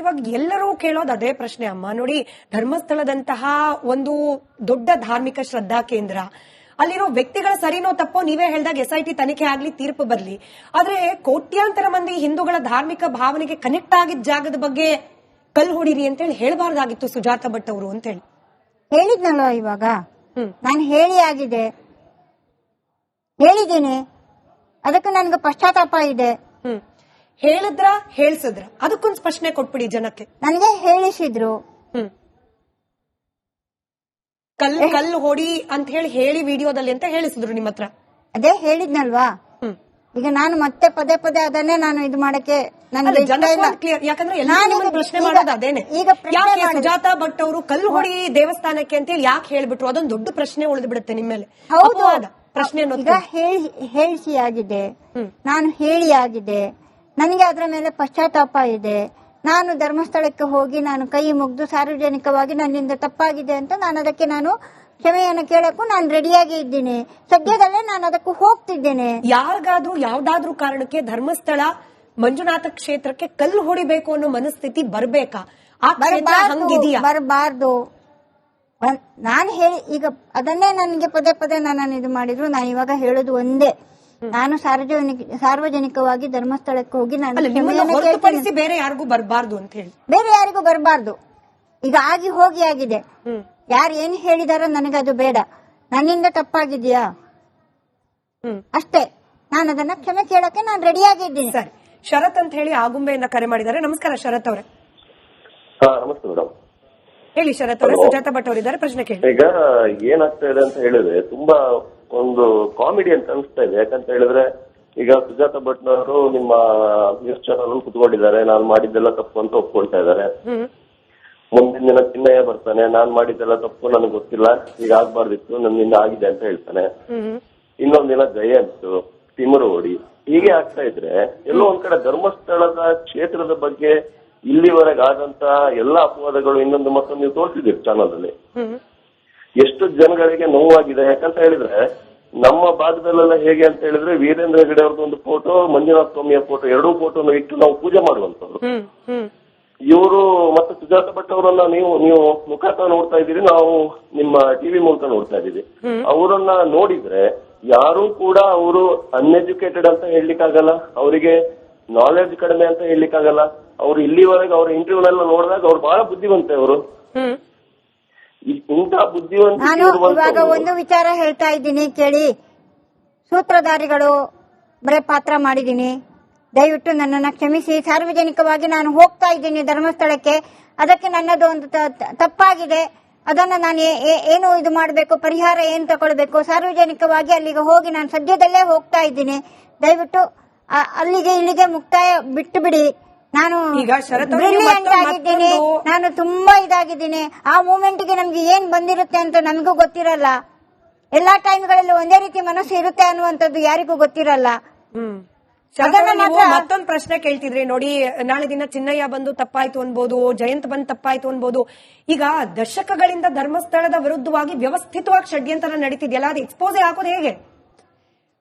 ಇವಾಗ ಎಲ್ಲರೂ ಕೇಳೋದು ಅದೇ ಪ್ರಶ್ನೆ ಅಮ್ಮ. ನೋಡಿ, ಧರ್ಮಸ್ಥಳದಂತಹ ಒಂದು ದೊಡ್ಡ ಧಾರ್ಮಿಕ ಶ್ರದ್ಧಾ ಕೇಂದ್ರ, ಅಲ್ಲಿರೋ ವ್ಯಕ್ತಿಗಳ ಸರಿನೋ ತಪ್ಪೋ ನೀವೇ ಹೇಳ್ದಾಗ SIT ತನಿಖೆ ಆಗ್ಲಿ, ತೀರ್ಪು ಬರ್ಲಿ, ಆದ್ರೆ ಕೋಟ್ಯಾಂತರ ಮಂದಿ ಹಿಂದೂಗಳ ಧಾರ್ಮಿಕ ಭಾವನೆಗೆ ಕನೆಕ್ಟ್ ಆಗಿದ್ದ ಜಾಗದ ಬಗ್ಗೆ ಕಲ್ಲು ಹೊಡಿರಿ ಅಂತ ಹೇಳಿ ಹೇಳಬಾರ್ದಾಗಿತ್ತು ಸುಜಾತಾ ಭಟ್ ಅವರು ಅಂತ ಹೇಳಿ ಹೇಳಿದ್ನಲ್ವ. ಇವಾಗ ನಾನು ಹೇಳಿದ್ದೀನಿ, ಅದಕ್ಕೆ ನನ್ಗೆ ಪಶ್ಚಾತ್ತಾಪ ಇದೆ. ಹೇಳ್ಸಿದ್ರ ಅದಕ್ಕೊಂದು ಪ್ರಶ್ನೆ ಕೊಟ್ಬಿಡಿ ಜನಕ್ಕೆ. ನನಗೆ ಹೇಳಿಸಿದ್ರು, ಕಲ್ಲು ಹೊಡಿ ಅಂತ ಹೇಳಿ ವಿಡಿಯೋದಲ್ಲಿ ಅಂತ ಹೇಳಿಸಿದ್ರು ನಿಮ್ಮ ಹತ್ರ. ಅದೇ ಹೇಳಿದ್ನಲ್ವಾ. ಈಗ ನಾನು ಮತ್ತೆ ಪದೇ ಪದೇ ಅದನ್ನೇ ನಾನು ಇದು ಮಾಡಕ್ಕೆ ನನಗೆ ಇಷ್ಟ ಇಲ್ಲ. ಯಾಕಂದ್ರೆ ಪ್ರಶ್ನೆ ಮಾಡೋದು ಅದೇನೆ. ಈಗ ಸುಜಾತಾ ಭಟ್ ಅವರು ಕಲ್ಲು ಹೊಡಿ ದೇವಸ್ಥಾನಕ್ಕೆ ಅಂತ ಹೇಳಿ ಯಾಕೆ ಹೇಳ್ಬಿಟ್ರು? ಅದೊಂದು ದೊಡ್ಡ ಪ್ರಶ್ನೆ ಉಳಿದು ಬಿಡುತ್ತೆ ನಿಮ್ಮೇಲೆ. ಹೌದು, ಪ್ರಶ್ನೆ ಈಗ ಹೇಳಿಸಿ ಆಗಿದೆ, ನಾನು ಹೇಳಿ ಆಗಿದೆ, ನನಗೆ ಅದರ ಮೇಲೆ ಪಶ್ಚಾತ್ತಾಪ ಇದೆ. ನಾನು ಧರ್ಮಸ್ಥಳಕ್ಕೆ ಹೋಗಿ ನಾನು ಕೈ ಮುಗ್ದು ಸಾರ್ವಜನಿಕವಾಗಿ ನನ್ನಿಂದ ತಪ್ಪಾಗಿದೆ ಅಂತ ನಾನು ಕ್ಷಮೆಯನ್ನು ಕೇಳಕ್ಕೂ ನಾನು ರೆಡಿಯಾಗಿ ಇದ್ದೀನಿ. ಸದ್ಯದಲ್ಲೇ ನಾನು ಅದಕ್ಕೂ ಹೋಗ್ತಿದ್ದೇನೆ. ಯಾರಿಗಾದ್ರೂ ಯಾವ್ದಾದ್ರೂ ಕಾರಣಕ್ಕೆ ಧರ್ಮಸ್ಥಳ ಮಂಜುನಾಥ ಕ್ಷೇತ್ರಕ್ಕೆ ಕಲ್ಲು ಹೊಡಿಬೇಕು ಅನ್ನೋ ಮನಸ್ಥಿತಿ ಬರ್ಬೇಕಾ? ಬರಬಾರ್ದು. ನಾನು ಈಗ ಅದನ್ನೇ ನನಗೆ ಪದೇ ಪದೇ ನಾನು ಇದು ಮಾಡಿದ್ರು. ನಾನು ಇವಾಗ ಹೇಳೋದು ಒಂದೇ, ನಾನು ಸಾರ್ವಜನಿಕವಾಗಿ ಧರ್ಮಸ್ಥಳಕ್ಕೆ ಹೋಗಿ ನಾನು ಬೇರೆ ಯಾರಿಗೂ ಬರಬಾರ್ದು ಅಂತ ಹೇಳಿ, ಬೇರೆ ಯಾರಿಗೂ ಬರಬಾರ್ದು. ಈಗ ಆಗಿದೆ. ಯಾರು ಏನ್ ಹೇಳಿದಾರೋ ನನಗದು ಬೇಡ. ನನ್ನಿಂದ ತಪ್ಪಾಗಿದ್ಯಾ ಅಷ್ಟೇ, ನಾನು ಅದನ್ನ ಕ್ಷಮೆ ಕೇಳಕ್ಕೆ ನಾನು ರೆಡಿಯಾಗಿದ್ದೀನಿ. ಸರಿ, ಶರತ್ ಅಂತ ಹೇಳಿ ಆಗುಂಬೆಯನ್ನ ಕರೆ ಮಾಡಿದ್ದಾರೆ. ನಮಸ್ಕಾರ ಶರತ್ ಅವರೇ. ನಮಸ್ತೆ ಮೇಡಮ್. ಹೇಳಿ ಶರತ್ ಅವರೇ, ಸುಜಾತಾ ಭಟ್ ಅವರಿದ್ದಾರೆ, ಪ್ರಶ್ನೆ ಕೇಳಿ. ಈಗ ಏನಾಗ್ತಾ ಇದೆ ಅಂತ ಹೇಳಿದ್ರೆ ತುಂಬಾ ಒಂದು ಕಾಮಿಡಿ ಅಂತ ಅನಿಸ್ತಾ ಇದೆ. ಯಾಕಂತ ಹೇಳಿದ್ರೆ ಈಗ ಸುಜಾತಾ ಭಟ್ನವರು ನಿಮ್ಮ ನ್ಯೂಸ್ ಚಾನಲ್ ಕುತ್ಕೊಂಡಿದ್ದಾರೆ, ನಾನು ಮಾಡಿದ್ದೆಲ್ಲ ತಪ್ಪು ಅಂತ ಒಪ್ಕೊಳ್ತಾ ಇದ್ದಾರೆ. ಮುಂದಿನ ದಿನ ಚಿನ್ನಯ್ಯ ಬರ್ತಾನೆ, ನಾನ್ ಮಾಡಿದ್ದೆಲ್ಲ ತಪ್ಪು, ನನಗೆ ಗೊತ್ತಿಲ್ಲ, ಈಗ ಆಗ್ಬಾರ್ದಿತ್ತು, ನನ್ನಿಂದ ಆಗಿದೆ ಅಂತ ಹೇಳ್ತಾನೆ. ಇನ್ನೊಂದ್ ದಿನ ಜಯಂತ್ ತಿಮರು ಓಡಿ, ಹೀಗೆ ಆಗ್ತಾ ಇದ್ರೆ ಎಲ್ಲೋ ಒಂದ್ ಕಡೆ ಧರ್ಮಸ್ಥಳದ ಕ್ಷೇತ್ರದ ಬಗ್ಗೆ ಇಲ್ಲಿವರೆಗೆ ಆದಂತ ಎಲ್ಲಾ ಅಪವಾದಗಳು ಇನ್ನೊಂದು ಮತ್ತೊಂದು ನೀವು ತೋರಿಸಿದಿರಿ ಚಾನಲ್ ಅಲ್ಲಿ. ಎಷ್ಟು ಜನಗಳಿಗೆ ನೋವಾಗಿದೆ. ಯಾಕಂತ ಹೇಳಿದ್ರೆ ನಮ್ಮ ಭಾಗದಲ್ಲೆಲ್ಲ ಹೇಗೆ ಅಂತ ಹೇಳಿದ್ರೆ ವೀರೇಂದ್ರ ಹೆಗಡೆ ಅವ್ರದ್ದು ಒಂದು ಫೋಟೋ, ಮಂಜುನಾಥ ಸ್ವಾಮಿಯ ಫೋಟೋ, ಎರಡೂ ಫೋಟೋನು ಇಟ್ಟು ನಾವು ಪೂಜೆ ಮಾಡುವಂತವ್ರು. ಇವರು ಮತ್ತೆ ಸುಜಾತಾ ಭಟ್ ಅವರನ್ನ ನೀವು ಮುಖಾಂತರ ನೋಡ್ತಾ ಇದ್ದೀರಿ, ನಾವು ನಿಮ್ಮ ಟಿವಿ ಮೂಲಕ ನೋಡ್ತಾ ಇದ್ದೀವಿ. ಅವರನ್ನ ನೋಡಿದ್ರೆ ಯಾರೂ ಕೂಡ ಅವರು ಅನ್ಎಜುಕೇಟೆಡ್ ಅಂತ ಹೇಳಲಿಕ್ಕಾಗಲ್ಲ, ಅವರಿಗೆ ನಾಲೆಡ್ಜ್ ಕಡಿಮೆ ಅಂತ ಹೇಳಲಿಕ್ಕಾಗಲ್ಲ. ಅವ್ರು ಇಲ್ಲಿವರೆಗೆ ಅವ್ರ ಇಂಟರ್ವ್ಯೂನೆಲ್ಲ ನೋಡಿದಾಗ ಅವ್ರು ಬಹಳ ಬುದ್ಧಿವಂತೆ. ಅವರು ಇಂತಹ ಬುದ್ಧಿವಂತ. ನಾನು ಇವಾಗ ಒಂದು ವಿಚಾರ ಹೇಳ್ತಾ ಇದ್ದೀನಿ ಕೇಳಿ. ಸೂತ್ರಧಾರಿಗಳು ಬರೇ ಪಾತ್ರ ಮಾಡಿದ್ದೀನಿ, ದಯವಿಟ್ಟು ನನ್ನನ್ನು ಕ್ಷಮಿಸಿ. ಸಾರ್ವಜನಿಕವಾಗಿ ನಾನು ಹೋಗ್ತಾ ಇದ್ದೀನಿ ಧರ್ಮಸ್ಥಳಕ್ಕೆ, ಅದಕ್ಕೆ ನನ್ನದು ಒಂದು ತಪ್ಪಾಗಿದೆ. ಅದನ್ನ ನಾನು ಏನು ಇದು ಮಾಡಬೇಕು, ಪರಿಹಾರ ಏನು ತಗೊಳ್ಬೇಕು, ಸಾರ್ವಜನಿಕವಾಗಿ ಅಲ್ಲಿಗೆ ಹೋಗಿ ನಾನು ಸದ್ಯದಲ್ಲೇ ಹೋಗ್ತಾ ಇದ್ದೀನಿ. ದಯವಿಟ್ಟು ಅಲ್ಲಿಗೆ ಇಲ್ಲಿಗೆ ಮುಕ್ತಾಯ ಬಿಟ್ಟು ಬಿಡಿ. ನಾನು ಬ್ರಿಲಿಯಂಟ್ ಆಗಿದ್ದೀನಿ, ನಾನು ತುಂಬಾ ಇದಾಗಿದ್ದೀನಿ. ಆ ಮೂಮೆಂಟ್ಗೆ ನಮ್ಗೆ ಏನ್ ಬಂದಿರುತ್ತೆ ಅಂತ ನಮಗೂ ಗೊತ್ತಿರಲ್ಲ. ಎಲ್ಲಾ ಟೈಮ್ಗಳಲ್ಲಿ ಒಂದೇ ರೀತಿ ಮನಸ್ಸು ಇರುತ್ತೆ ಅನ್ನುವಂಥದ್ದು ಯಾರಿಗೂ ಗೊತ್ತಿರಲ್ಲ. ಮತ್ತೊಂದು ಪ್ರಶ್ನೆ ಕೇಳ್ತಿದ್ರಿ ನೋಡಿ, ನಾಳೆ ದಿನ ಚಿನ್ನಯ್ಯ ಬಂದು ತಪ್ಪಾಯ್ತು ಅನ್ಬೋದು, ಜಯಂತ್ ಬಂದು ತಪ್ಪಾಯ್ತು ಅನ್ಬೋದು. ಈಗ ದಶಕಗಳಿಂದ ಧರ್ಮಸ್ಥಳದ ವಿರುದ್ಧವಾಗಿ ವ್ಯವಸ್ಥಿತವಾಗಿ ಷಡ್ಯಂತರ ನಡೀತಿದೆಯಲ್ಲ, ಅದು ಎಕ್ಸ್ಪೋಸೆ ಆಗೋದು ಹೇಗೆ?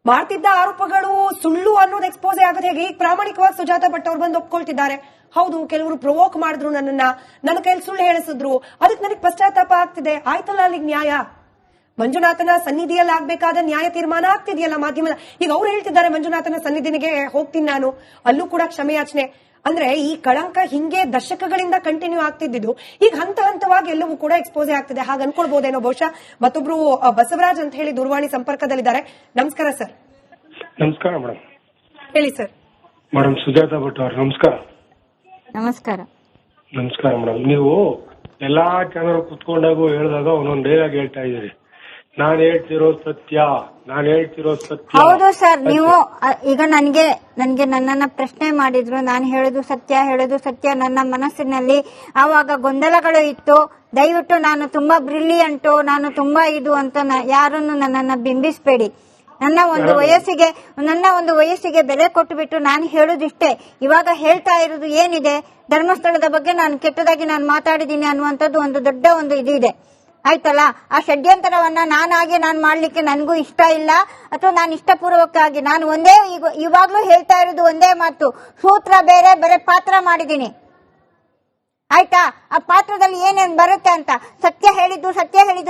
ಮಾಡ್ತಿದ್ದ ಆರೋಪಗಳು ಸುಳ್ಳು ಅನ್ನೋದು ಎಕ್ಸ್ಪೋಸೆ ಆಗೋದು ಹೇಗೆ? ಈಗ ಪ್ರಾಮಾಣಿಕವಾಗಿ ಸುಜಾತಾ ಭಟ್ ಅವ್ರು ಬಂದು ಒಪ್ಕೊಳ್ತಿದ್ದಾರೆ, ಹೌದು ಕೆಲವರು ಪ್ರವೋಕ್ ಮಾಡಿದ್ರು, ನನ್ನ ಕೈಯಲ್ಲಿ ಸುಳ್ಳು ಹೇಳಿಸಿದ್ರು, ಅದಕ್ಕೆ ನನಗೆ ಪಶ್ಚಾತ್ತಾಪ ಆಗ್ತಿದೆ. ಆಯ್ತಲ್ಲ ಅಲ್ಲಿಗೆ ನ್ಯಾಯ? ಮಂಜುನಾಥನ ಸನ್ನಿಧಿಯಲ್ಲಿ ಆಗ್ಬೇಕಾದ ನ್ಯಾಯ ತೀರ್ಮಾನ ಆಗ್ತಿದೆಯಲ್ಲ ಮಾಧ್ಯಮದ. ಈಗ ಅವ್ರು ಹೇಳ್ತಿದ್ದಾರೆ ಮಂಜುನಾಥನ ಸನ್ನಿಧಿನಿಗೆ ಹೋಗ್ತೀನಿ ನಾನು, ಅಲ್ಲೂ ಕೂಡ ಕ್ಷಮೆಯಾಚನೆ. ಅಂದ್ರೆ ಈ ಕಳಂಕ ಹಿಂಗೆ ದಶಕಗಳಿಂದ ಕಂಟಿನ್ಯೂ ಆಗ್ತಿದ್ದು ಈಗ ಹಂತ ಹಂತವಾಗಿ ಎಲ್ಲವೂ ಕೂಡ ಎಕ್ಸ್ಪೋಸೆ ಆಗ್ತಿದೆ, ಹಾಗೆ ಅನ್ಕೊಳ್ಬಹುದೇನೋ ಬಹುಶಃ. ಮತ್ತೊಬ್ರು ಬಸವರಾಜ್ ಅಂತ ಹೇಳಿ ದೂರವಾಣಿ ಸಂಪರ್ಕದಲ್ಲಿದ್ದಾರೆ. ನಮಸ್ಕಾರ ಸರ್. ನಮಸ್ಕಾರ ಮೇಡಮ್. ಹೇಳಿ ಸರ್. ಮೇಡಮ್ ಸುಜಾತಾ ಭಟ್ ಅವ್ರ ನಮಸ್ಕಾರ. ನಮಸ್ಕಾರ. ನಮಸ್ಕಾರ ಮೇಡಮ್. ನೀವು ಎಲ್ಲಾ ಚಾನಲ್ ಕುತ್ಕೊಂಡಾಗ ಹೇಳಿದಾಗ ಒಂದೊಂದು ಡೈಲಾಗ್ ಹೇಳ್ತಾ ಇದ್ದೀರಿ, ನಾನ್ ಹೇಳ್ತಿರೋ ಸತ್ಯ. ಹೌದು ಸರ್. ನೀವು ಈಗ ನನಗೆ ನನ್ನನ್ನ ಪ್ರಶ್ನೆ ಮಾಡಿದ್ರು, ನಾನು ಹೇಳೋದು ಸತ್ಯ. ನನ್ನ ಮನಸ್ಸಿನಲ್ಲಿ ಆವಾಗ ಗೊಂದಲಗಳು ಇತ್ತು. ದಯವಿಟ್ಟು ನಾನು ತುಂಬಾ ಬ್ರಿಲಿಯಂಟು, ನಾನು ತುಂಬಾ ಇದು ಅಂತ ಯಾರನ್ನು ನನ್ನನ್ನ ಬಿಂಬಿಸಬೇಡಿ. ನನ್ನ ಒಂದು ವಯಸ್ಸಿಗೆ ಬೆಲೆ ಕೊಟ್ಟುಬಿಟ್ಟು ನಾನು ಹೇಳುದಿಷ್ಟೇ. ಇವಾಗ ಹೇಳ್ತಾ ಇರೋದು ಏನಿದೆ, ಧರ್ಮಸ್ಥಳದ ಬಗ್ಗೆ ನಾನು ಕೆಟ್ಟದಾಗಿ ನಾನು ಮಾತಾಡಿದ್ದೀನಿ ಅನ್ನುವಂಥದ್ದು ಒಂದು ದೊಡ್ಡ ಒಂದು ಇದಿದೆ. ಆಯ್ತಲ್ಲ, ಆ ಷಡ್ಯಂತರವನ್ನ ನಾನು ಮಾಡ್ಲಿಕ್ಕೆ ನನಗೂ ಇಷ್ಟ ಇಲ್ಲ, ಅಥವಾ ನಾನು ಇಷ್ಟಪೂರ್ವಕವಾಗಿ ನಾನು ಇವಾಗ್ಲೂ ಹೇಳ್ತಾ ಇರೋದು ಒಂದೇ ಮಾತು, ಸೂತ್ರ ಬೇರೆ ಪಾತ್ರ ಮಾಡಿದ್ದೀನಿ. ಆ ಪಾತ್ರದಲ್ಲಿ ಏನೇನ್ ಬರುತ್ತೆ ಅಂತ. ಸತ್ಯ ಹೇಳಿದ್ದು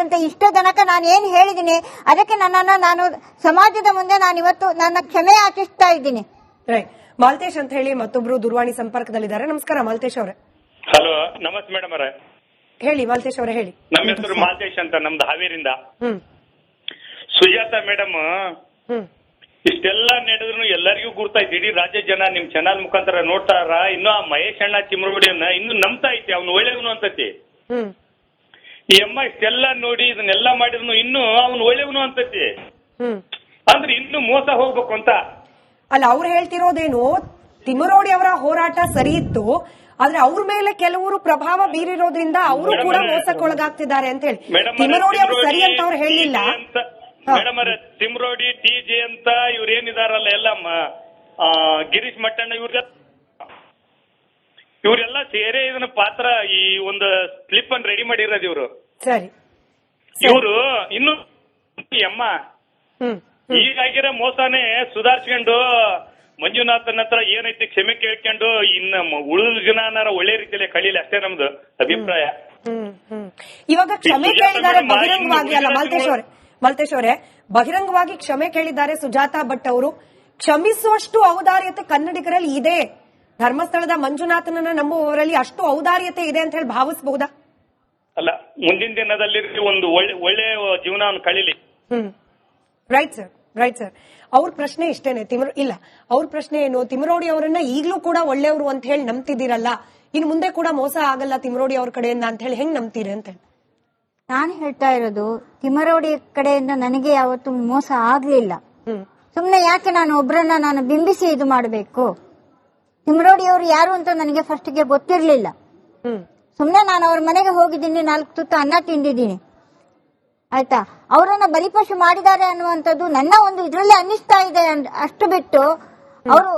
ಅಂತ ಇಷ್ಟೋ ತನಕ ನಾನು ಏನ್ ಹೇಳಿದೀನಿ ಅದಕ್ಕೆ ನನ್ನನ್ನು ನಾನು ಸಮಾಜದ ಮುಂದೆ ನಾನು ಇವತ್ತು ನನ್ನ ಕ್ಷಮೆ ಯಾಚಿಸ್ತಾ ಇದ್ದೀನಿ. ರೈಟ್. ಮಾಲ್ತೇಶ್ ಅಂತ ಹೇಳಿ ಮತ್ತೊಬ್ರು ದೂರವಾಣಿ ಸಂಪರ್ಕದಲ್ಲಿದ್ದಾರೆ. ನಮಸ್ಕಾರ ಮಾಲ್ತೇಶ್ ಅವರೇ. ಹಲೋ, ನಮಸ್ತೆ ಮೇಡಮ್ ಅವರೇ. ಹೇಳಿ ಮಾಲ್ತೇಶ್ ಅವರೇ, ಹೇಳಿ. ನಮ್ಮ ಹೆಸರು ಮಾಲ್ತೇಶ್ ಅಂತ, ನಮ್ದು ಹಾವೇರಿಂದ. ಹ್ಮ್ ಸುಜಾತ ಮೇಡಮ್ ಹ್ಮ್ ಇಷ್ಟೆಲ್ಲ ನಡೆದ್ರು ಎಲ್ಲರಿಗೂ ಗುರ್ತಾಯ್ತು. ಇಡೀ ರಾಜ್ಯ ಜನ ನಿಮ್ ಚಾನಲ್ ಮುಖಾಂತರ ನೋಡ್ತಾರ. ಇನ್ನು ಆ ಮಹೇಶ್ ಅಣ್ಣ ಚಿಮ್ರೋಡಿಯನ್ನ ಇನ್ನು ನಂಬ್ತಾ ಐತಿ, ಅವ್ನು ಒಳ್ಳೆಯವನು ಅಂತತಿ. ಹ್ಮ್ ಈ ಅಮ್ಮ ಇಷ್ಟೆಲ್ಲ ನೋಡಿ ಇದನ್ನೆಲ್ಲ ಮಾಡಿದ್ರು ಇನ್ನು ಅವ್ನು ಒಳ್ಳೆಯವನು ಅಂತತಿ. ಹ್ಮ್ ಅಂದ್ರೆ ಇನ್ನು ಮೋಸ ಹೋಗ್ಬೇಕು ಅಂತ. ಅಲ್ಲ, ಅವ್ರು ಹೇಳ್ತಿರೋದೇನು, ತಿಮ್ಮರೋಡಿ ಅವರ ಹೋರಾಟ ಸರಿ ಇತ್ತು, ಆದ್ರೆ ಅವ್ರ ಮೇಲೆ ಕೆಲವರು ಪ್ರಭಾವ ಬೀರಿರೋದ್ರಿಂದ ಅವರು ಕೂಡ ಮೋಸಕ್ಕೊಳಗಾಗ್ತಿದ್ದಾರೆ ಅಂತ ಹೇಳಿ. ತಿಮ್ಮರೋಡಿ ಅವರು ಸರಿ ಅಂತ ಅವ್ರು ಹೇಳಿಲ್ಲ ಮೇಡಮ್ ಅವರೇ. ತಿಮ್ರೋಡಿ, TJ ಅಂತ ಇವ್ರು ಏನಿದಾರಲ್ಲ ಎಲ್ಲ ಗಿರೀಶ್ ಮಟ್ಟಣ್ಣ ಇವರೆಲ್ಲ ಸೇರಿ ಇದನ್ನ ಪಾತ್ರ ಈ ಒಂದು ಸ್ಲಿಪ್ ಅನ್ನು ರೆಡಿ ಮಾಡಿರೋದು ಇವರು. ಸರಿ. ಇವರು ಇನ್ನು ಅಮ್ಮ ಹ್ಮ್ ಈಗಾಗಿರೋ ಮೋಸನೇ ಸುಧಾರಿಸ್ಕೊಂಡು ಮಂಜುನಾಥನ್ ಹತ್ರ ಏನೈತಿ ಕ್ಷಮೆ ಕೇಳ್ಕೊಂಡು ಇನ್ನ ಉಳಿದ ಜನ ಒಳ್ಳೆ ರೀತಿಯಲ್ಲಿ ಕಳೀಲಿ, ಅಷ್ಟೇ ನಮ್ದು ಅಭಿಪ್ರಾಯ. ಇವಾಗ ಕ್ಷಮೆ ಕೇಳಿದ್ದಾರೆ ಬಹಿರಂಗವಾಗಿ. ಅಲ್ಲ ಮಾಲ್ತೇಶ್ ಅವರೇ, ಬಹಿರಂಗವಾಗಿ ಕ್ಷಮೆ ಕೇಳಿದ್ದಾರೆ ಸುಜಾತಾ ಭಟ್ ಅವರು. ಕ್ಷಮಿಸುವಷ್ಟು ಔದಾರ್ಯತೆ ಕನ್ನಡಿಗರಲ್ಲಿ ಇದೆ. ಧರ್ಮಸ್ಥಳದ ಮಂಜುನಾಥನನ್ನ ನಂಬುವವರಲ್ಲಿ ಅಷ್ಟು ಔದಾರ್ಯತೆ ಇದೆ ಅಂತ ಹೇಳಿ ಭಾವಿಸಬಹುದಾ? ಅಲ್ಲ, ಮುಂದಿನ ದಿನದಲ್ಲಿ ಒಂದು ಒಳ್ಳೆ ಜೀವನ ಕಳೀಲಿ. Right sir. ಅವ್ರ ಪ್ರಶ್ನೆ ಇಷ್ಟೇನೆ. ಅವ್ರ ಪ್ರಶ್ನೆ ಏನು, ತಿಮ್ಮರೋಡಿ ಅವರನ್ನ ಈಗಲೂ ಕೂಡ ಒಳ್ಳೆಯವರು ಅಂತ ಹೇಳಿ ನಂಬ್ತಿದ್ದೀರಲ್ಲ, ಇನ್ನು ಮುಂದೆ ಕೂಡ ಮೋಸ ಆಗಲ್ಲ ತಿಮ್ಮರೋಡಿ ಅವ್ರ ಕಡೆಯಿಂದ ಅಂತ ಹೇಳಿ ಹೆಂಗ್ ನಂಬ್ತೀರಿ ಅಂತ ಹೇಳಿ. ನಾನು ಹೇಳ್ತಾ ಇರೋದು, ತಿಮ್ಮರೋಡಿ ಕಡೆಯಿಂದ ನನಗೆ ಯಾವತ್ತೂ ಮೋಸ ಆಗ್ಲಿಲ್ಲ. ಸುಮ್ನೆ ಯಾಕೆ ನಾನು ಒಬ್ರನ್ನ ನಾನು ಬಿಂಬಿಸಿ ಇದು ಮಾಡಬೇಕು? ತಿಮ್ಮರೋಡಿ ಅವರು ಯಾರು ಅಂತ ನನಗೆ ಫಸ್ಟ್ಗೆ ಗೊತ್ತಿರ್ಲಿಲ್ಲ. ಸುಮ್ನೆ ನಾನು ಅವ್ರ ಮನೆಗೆ ಹೋಗಿದ್ದೀನಿ, 4 ತುತ್ತು ಅನ್ನ ತಿಂದಿದ್ದೀನಿ, ಆಯ್ತಾ. ಅವರನ್ನ ಬಲಿಪಶು ಮಾಡಿದ್ದಾರೆ ಅನ್ನುವಂಥದ್ದು ನನ್ನ ಒಂದು ಇದರಲ್ಲಿ ಅನ್ನಿಸ್ತಾ ಇದೆ. ಅಷ್ಟು ಬಿಟ್ಟು ಅವರು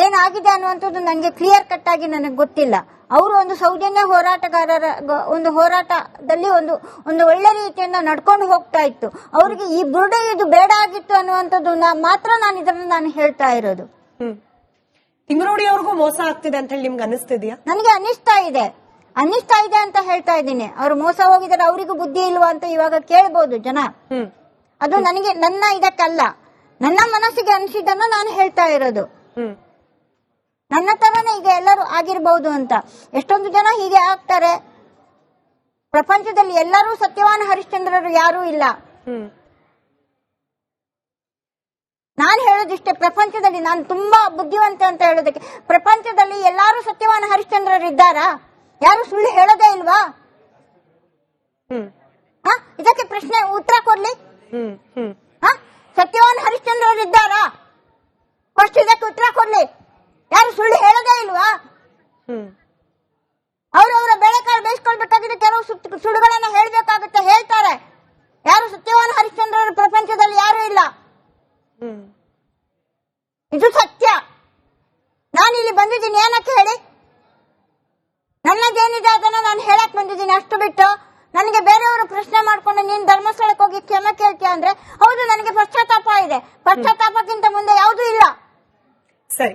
ಏನಾಗಿದೆ ಅನ್ನುವಂಥದ್ದು ನನಗೆ ಕ್ಲಿಯರ್ ಕಟ್ ಆಗಿ ನನಗೆ ಗೊತ್ತಿಲ್ಲ. ಅವರು ಒಂದು ಸೌಜನ್ಯ ಹೋರಾಟಗಾರರ ಒಂದು ಹೋರಾಟದಲ್ಲಿ ಒಂದು ಒಳ್ಳೆ ರೀತಿಯಿಂದ ನಡ್ಕೊಂಡು ಹೋಗ್ತಾ ಇತ್ತು. ಅವರಿಗೆ ಈ ಬುರುಡೆ ಇದು ಬೇಡ ಆಗಿತ್ತು ಅನ್ನುವಂಥದ್ದು ಮಾತ್ರ ನಾನು ಇದನ್ನ ನಾನು ಹೇಳ್ತಾ ಇರೋದು. ತಿಮ್ಮರೋಡಿ ಅವ್ರಿಗೂ ಮೋಸ ಆಗ್ತಿದೆ ಅಂತ ಹೇಳಿ ನಿಮ್ಗೆ ಅನ್ನಿಸ್ತಿದ್ಯಾ? ನನಗೆ ಅನ್ನಿಸ್ತಾ ಇದೆ ಅಂತ ಹೇಳ್ತಾ ಇದ್ದೀನಿ. ಅವರು ಮೋಸ ಹೋಗಿದ್ದಾರೆ, ಅವರಿಗೂ ಬುದ್ಧಿ ಇಲ್ವಾ ಅಂತ ಇವಾಗ ಕೇಳಬಹುದು ಜನ. ಅದು ನನಗೆ ನನ್ನ ಇದಕ್ಕಲ್ಲ, ನನ್ನ ಮನಸ್ಸಿಗೆ ಅನಿಸಿದ್ದನ್ನು ನಾನು ಹೇಳ್ತಾ ಇರೋದು. ನನ್ನ ತರನೇ ಈಗ ಎಲ್ಲರೂ ಆಗಿರಬಹುದು ಅಂತ. ಎಷ್ಟೊಂದು ಜನ ಹೀಗೆ ಆಗ್ತಾರೆ. ಪ್ರಪಂಚದಲ್ಲಿ ಎಲ್ಲರೂ ಸತ್ಯವಾನ್ ಹರಿಶ್ಚಂದ್ರರು ಯಾರೂ ಇಲ್ಲ. ನಾನು ಹೇಳೋದಿಷ್ಟೇ, ಪ್ರಪಂಚದಲ್ಲಿ ನಾನು ತುಂಬಾ ಬುದ್ಧಿವಂತ ಅಂತ ಹೇಳೋದಕ್ಕೆ, ಪ್ರಪಂಚದಲ್ಲಿ ಎಲ್ಲರೂ ಸತ್ಯವಾನ್ ಹರಿಶ್ಚಂದ್ರರು ಇದ್ದಾರಾ? ಯಾರು ಸುಳ್ಳು ಹೇಳೋದೇ ಇಲ್ವಾ? ಇದಕ್ಕೆ ಪ್ರಶ್ನೆ ಉತ್ತರ ಕೊಡ್ಲಿ. ಸತ್ಯವಾನ್ ಹರಿಶ್ಚಂದ್ರರು ಇದ್ದಾರಾ? ಫಸ್ಟ್ ಇದಕ್ಕೆ ಉತ್ತರ ಕೊಡ್ಲಿ. ಯಾರು ಸುಳ್ಳು ಹೇಳೋದೇ ಇಲ್ವಾ? ಅವರವರ ಬೇಳೆಕಾಳು ಬೇಯಿಸ್ಕೊಳ್ಬೇಕಾದ್ರೆ ಕೆಲವು ಸುಳ್ಳುಗಳನ್ನ ಹೇಳ್ಬೇಕಾಗುತ್ತೆ, ಹೇಳ್ತಾರೆ. ಯಾರು ಸತ್ಯವಾನ್ ಹರಿಶ್ಚಂದ್ರರು ಪ್ರಪಂಚದಲ್ಲಿ ಯಾರು ಇಲ್ಲ. ಇದು ಸತ್ಯ. ನಾನಿಲ್ಲಿ ಬಂದಿದ್ದೀನಿ ಏನಕ್ಕೆ ಹೇಳಿ? ನನ್ನದೇನಿದೆ ಅದನ್ನ ನಾನು ಹೇಳಕ್ ಬಂದಿದ್ದೀನಿ. ಅಷ್ಟು ಬಿಟ್ಟು ನನಗೆ ಬೇರೆಯವರು ಪ್ರಶ್ನೆ ಮಾಡ್ಕೊಂಡು ನೀನು ಧರ್ಮಸ್ಥಳಕ್ಕೆ ಹೋಗಿ ಕ್ಷಮೆ ಕೇಳ್ತೀಯ ಅಂದ್ರೆ, ಹೌದು ನನಗೆ ಪಶ್ಚಾತ್ತಾಪ ಇದೆ. ಪಶ್ಚಾತ್ತಾಪಕ್ಕಿಂತ ಮುಂದೆ ಯಾವುದೂ ಇಲ್ಲ. ಸರಿ.